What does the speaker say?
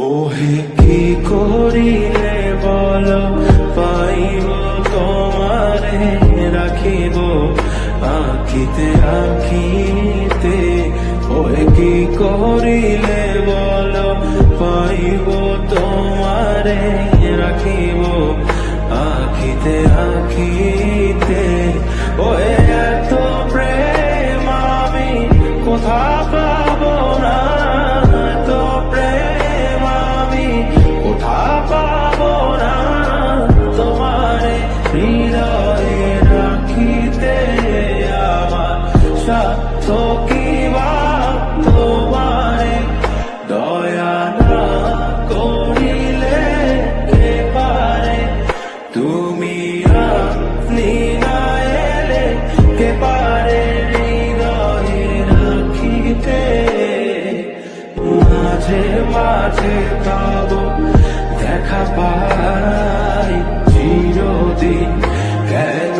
ওহে কি করিলে বল পাইব তোমারে রাখিব আঁখিতে আঁখিতে। ওহে কি করিলে বল পাইব তোমারে রাখিব আঁখিতে আঁখিতে। ওহে এত প্রেম আমি কোথা পাবো না, এত প্রেম আমি কোথা পাবো না। তোমারে হৃদয়ে রাখিতে আমার স্বার্থ কি বা তোমারে দয়া না করিলে কে পারে। তুমি আপনি না এলে কে পারে হৃদয়ে রাখিতে। মাঝে মাঝে তব দেখা পাই চিরদিন কেন